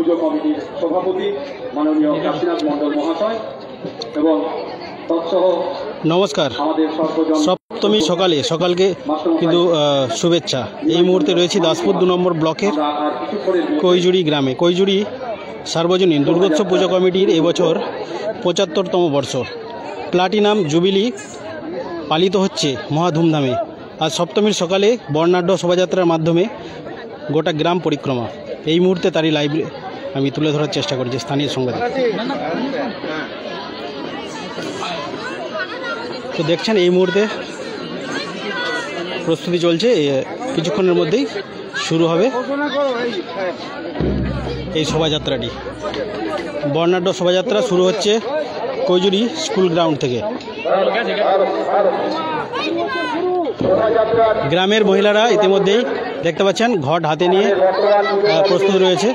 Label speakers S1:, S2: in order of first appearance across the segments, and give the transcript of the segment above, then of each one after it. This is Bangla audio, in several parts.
S1: পুজো কমিটির সভাপতি মাননীয় কাশীনাথ মণ্ডল মহাশয় এবং তৎসহ
S2: নমস্কার। সপ্তমী সকালকে কিন্তু শুভেচ্ছা। এই মুহূর্তে রয়েছি দাসপুর 2 নম্বর ব্লকের কৈজুড়ি গ্রামে। কৈজুড়ি সার্বজনীন দুর্গোৎসব পুজো কমিটির এবছর 75তম বর্ষ প্লাটিনাম জুবিলি পালিত হচ্ছে মহা ধুমধামে। আজ সপ্তমীর সকালে বর্ণাঢ্য শোভাযাত্রার মাধ্যমে গোটা গ্রাম পরিক্রমা। এই মুহূর্তে তারই লাইভ আমি তুলে ধরার চেষ্টা করছি স্থানীয় সংবাদ। তো দেখছেন এই মুহূর্তে প্রস্তুতি চলছে, কিছুক্ষণের মধ্যেই শুরু হবে এই শোভাযাত্রাটি। বর্ণাঢ্য শোভাযাত্রা শুরু হচ্ছে কৈজুড়ি স্কুল গ্রাউন্ড থেকে। গ্রামের মহিলারা ইতিমধ্যেই দেখতে পাচ্ছেন ঘট হাতে নিয়ে প্রস্তুত রয়েছে।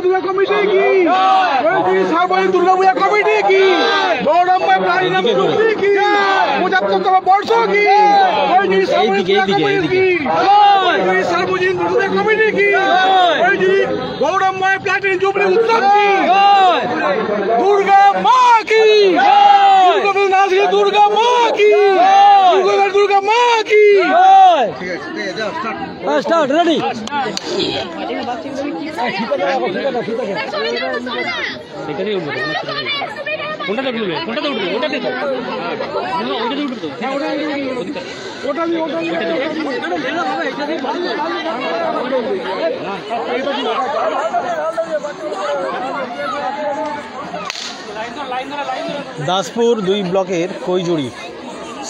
S3: दुर्गा कमिटी की सार्वजनिक दुर्गा पूजा कमिटी की गौरवमय प्लाटिनम जुबली की 75तम वर्ष की सार्वजनिक दुर्गा कमिटी की गौरवमय प्लाटिनम जुबली उत्सव की दुर्गा माँ की दुर्गा माँ की दुर्गा माँ की स्टार्ट रेडी।
S2: দাসপুর 2 ব্লকের কৈজুড়ি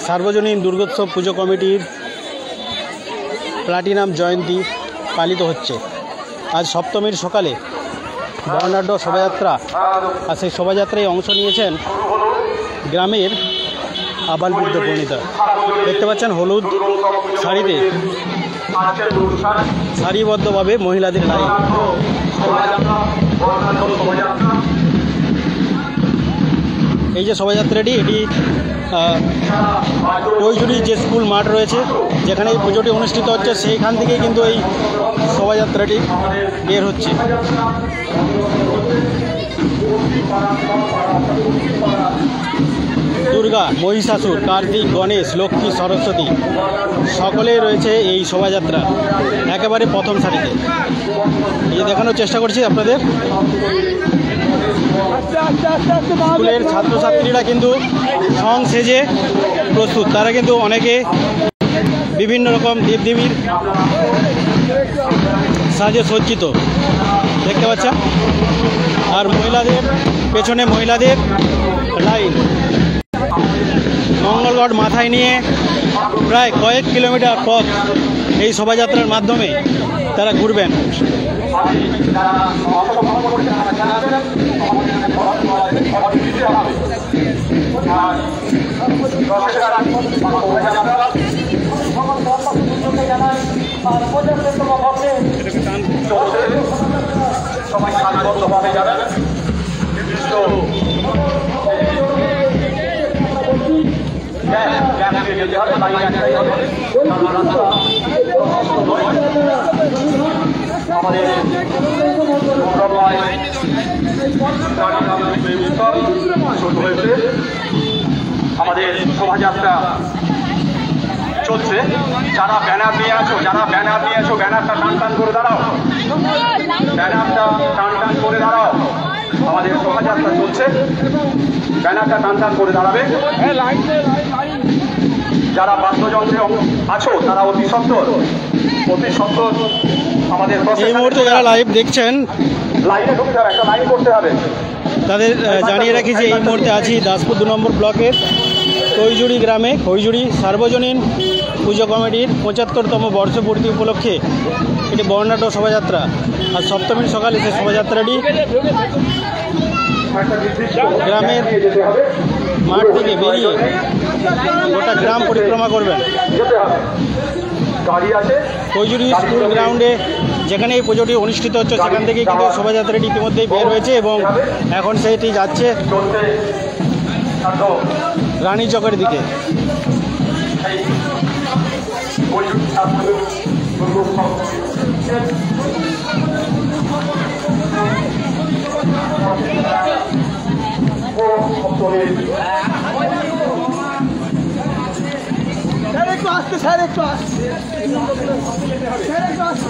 S2: সার্বজনীন দুর্গোৎসব পুজো কমিটির প্লাটিনাম জয়ন্তী পালিত হচ্ছে। আজ সপ্তমীর সকালে বর্ণাঢ্য শোভাযাত্রা, আর সেই শোভাযাত্রায় অংশ নিয়েছেন গ্রামের আবাল বৃদ্ধ বনিতা। দেখতে পাচ্ছেন হলুদ শাড়িতে সারিবদ্ধভাবে মহিলাদের লাইন। এই যে শোভাযাত্রাটি, এটি কৈজুড়ি যে স্কুল মাঠ রয়েছে যেখানে এই পুজোটি অনুষ্ঠিত হচ্ছে সেইখান থেকেই কিন্তু এই শোভাযাত্রাটি বের হচ্ছে। দুর্গা, মহিষাসুর, কার্তিক, গণেশ, লক্ষ্মী, সরস্বতী সকলেই রয়েছে এই শোভাযাত্রা একেবারে প্রথম সারিতে। এই দেখানোর চেষ্টা করছি আপনাদের। স্কুলের ছাত্রছাত্রীরা কিন্তু সং সেজে প্রস্তুত। তারা কিন্তু অনেকে বিভিন্ন রকম দেবদেবীর সাজে সজ্জিত দেখতে পাচ্ছেন। আর মহিলাদের পেছনে মহিলাদের লাইন, মঙ্গলগড় মাথায় নিয়ে প্রায় কয়েক কিলোমিটার পথ এই শোভাযাত্রার মাধ্যমে তারা ঘুরবেন।
S1: সবাই শান্তভাবে যাবেন। আমাদের শোভাযাত্রা চলছে। যারা ব্যানার নিয়ে আছো ব্যানারটা টান করে দাঁড়াও, ব্যানারটা টান করে দাঁড়াও। আমাদের শোভাযাত্রা চলছে, ব্যানারটা টান করে দাঁড়াবে। যারা বাদ্যযন্ত্রে আছো তারা অতি সত্বর আমাদের
S2: এই মুহূর্তে যারা লাইভ দেখছেন
S1: লাইনে ঢুকতে হবে, একটা লাইন করতে হবে।
S2: তাদের জানিয়ে রাখি যে এই মুহূর্তে আছি দাসপুর 2 নম্বর ব্লকের কৈজুড়ি গ্রামে। কৈজুড়ি সার্বজনীন পুজো কমিটির 75তম বর্ষপূর্তি উপলক্ষে এটি বর্ণাঢ্য শোভাযাত্রা। আর সপ্তমীর সকালে সেই শোভাযাত্রাটি গ্রামের মাঠ থেকে বেরিয়ে গোটা গ্রাম পরিক্রমা করবেন।
S1: যেতে হবে, গাড়ি আছে।
S2: কৈজুরি স্কুল গ্রাউন্ডে যেখানে এই পুজোটি অনুষ্ঠিত হচ্ছে সেখান থেকেই কিন্তু শোভাযাত্রাটি ইতিমধ্যেই বের হয়েছে এবং এখন সেটি যাচ্ছে
S1: চলছে একদম
S2: রানী চকের দিকে।
S1: সেই কৈজুরি ছাত্র দুর্গোৎসব
S3: স্যার একটু আসতে, স্যার একটু আসতে, স্যার একটু আসতে,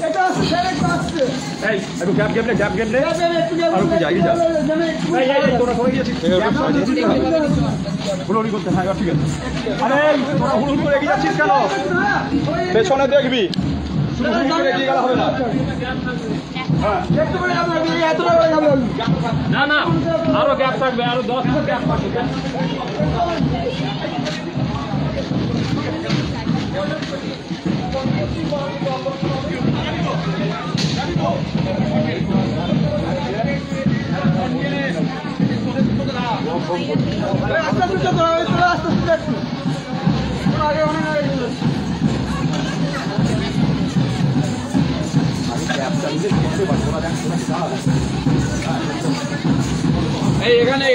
S3: একটু আসতে, স্যার একটু আসতে।
S1: একটু গ্যাপ গেমলে
S3: একটু গেলে-
S1: আর একটু যাই যা। তোরা সবাই গেছিস হুড়ুহুড়ি করতে। হ্যাঁ এবার ঠিক আছে। আরে তোরা হুড়ুহুড়ি করে এগিয়ে যাচ্ছিস কেন? পেছনে দেখবি, শুধু হুড়ুহুড়ি করে এগিয়ে গেলে হবে না।
S3: একটু করে যাবো, এতটা করে যাবো।
S4: না না আরো গ্যাপ থাকবে, আরো 10 ফুট গ্যাপ থাকবে।
S3: আস্তে আস্তে চলো, আস্তে আস্তে একটু আগে অনেক আগে চলে যাচ্ছে।
S4: এই এখানে